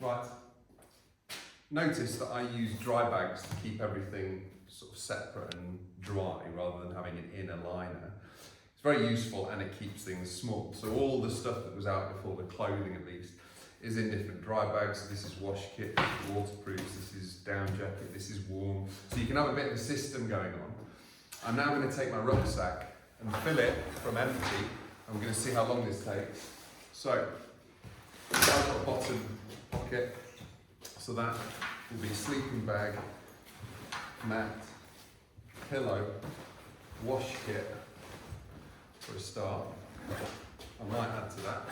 Right. Notice that I use dry bags to keep everything sort of separate and dry rather than having an inner liner. It's very useful and it keeps things small. So all the stuff that was out before, the clothing at least, is in different dry bags. So this is wash kit, this is waterproofs, this is down jacket, this is warm. So you can have a bit of a system going on. I'm now going to take my rucksack and fill it from empty. I'm going to see how long this takes. So I've got a bottom pocket, so that will be sleeping bag, mat, pillow, wash kit for a start. I might add to that.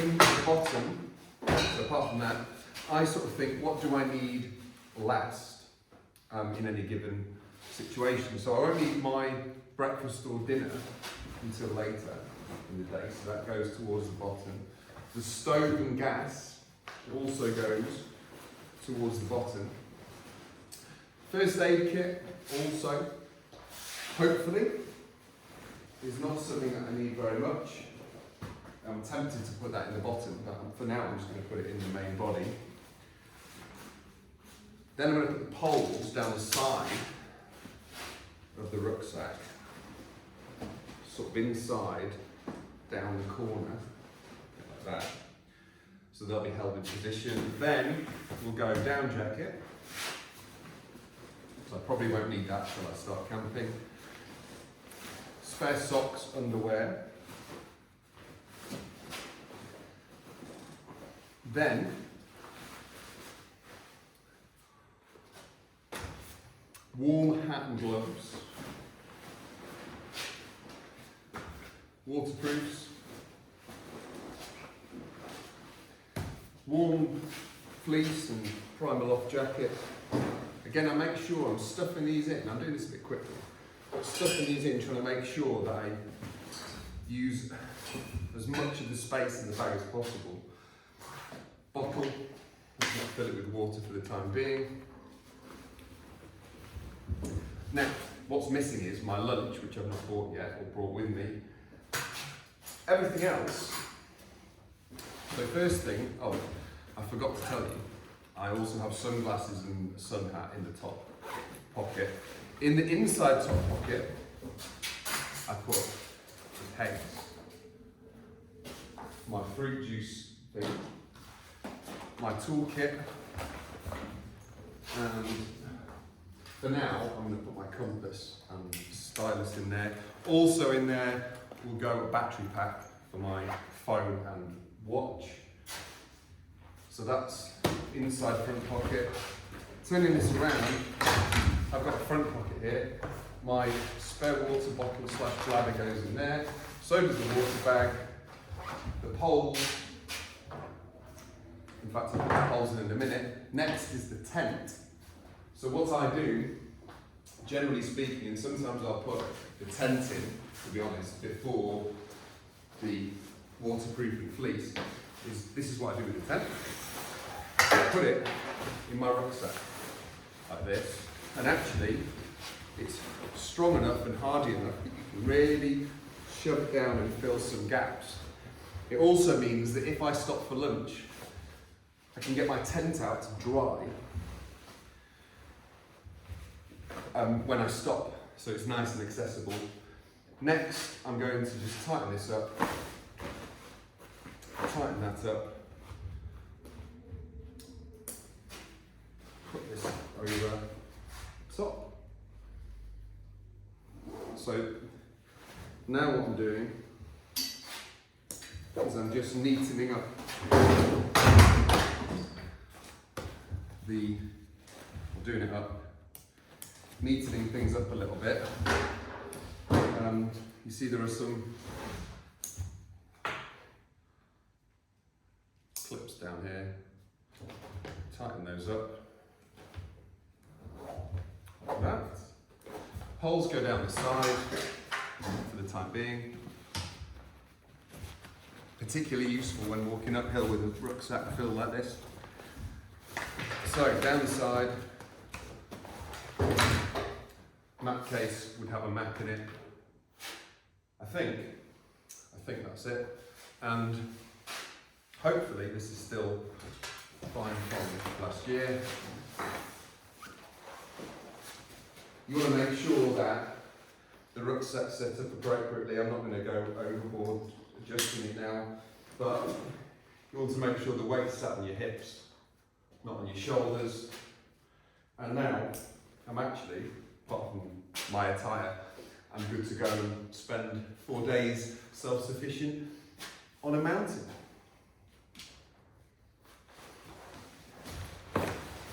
In the bottom, so apart from that, I sort of think, what do I need last in any given situation? So I won't eat my breakfast or dinner until later in the day, so that goes towards the bottom. The stove and gas also goes towards the bottom. First aid kit also, hopefully, is not something that I need very much. I'm tempted to put that in the bottom, but for now I'm just going to put it in the main body. Then I'm going to put the poles down the side of the rucksack, sort of inside, down the corner, like that. So they'll be held in position. Then we'll go down jacket. So I probably won't need that till I start camping. Spare socks, underwear. Then warm hat and gloves. Waterproofs. Warm fleece and Primaloft jacket. Again, I make sure I'm stuffing these in. I'm doing this a bit quickly. I'm stuffing these in, trying to make sure that I use as much of the space in the bag as possible. Bottle, I'm going to fill it with water for the time being. Now, what's missing is my lunch, which I've not bought yet or brought with me. Everything else. So first thing, I forgot to tell you, I also have sunglasses and a sun hat in the top pocket. In the inside top pocket, I put the pegs, my fruit juice thing, my toolkit, and for now I'm going to put my compass and stylus in there. Also in there will go a battery pack for my phone and watch. So that's inside front pocket. Turning this around, I've got a front pocket here. My spare water bottle / bladder goes in there. So does the water bag, the poles. In fact, I'll put the poles in a minute. Next is the tent. So what I do, generally speaking, and sometimes I'll put the tent in, to be honest, before the waterproofing fleece, is this is what I do with the tent. I put it in my rucksack, like this, and actually it's strong enough and hardy enough that you can really shove it down and fill some gaps. It also means that if I stop for lunch, I can get my tent out to dry when I stop, so it's nice and accessible. Next, I'm going to just tighten this up, tighten that up, put this over top. So now what I'm doing is I'm just neatening up doing it up, neatening things up a little bit. You see there are some clips down here. Tighten those up. Like that. Holes go down the side for the time being. Particularly useful when walking uphill with a rucksack filled like this. So down the side, map case would have a map in it. I think that's it. And hopefully this is still fine from last year. You want to make sure that the rucksack's set up appropriately. I'm not going to go overboard adjusting it now, but you want to make sure the weight's sat on your hips, not on your shoulders. And now, I'm actually, apart from my attire, I'm good to go and spend 4 days self-sufficient on a mountain.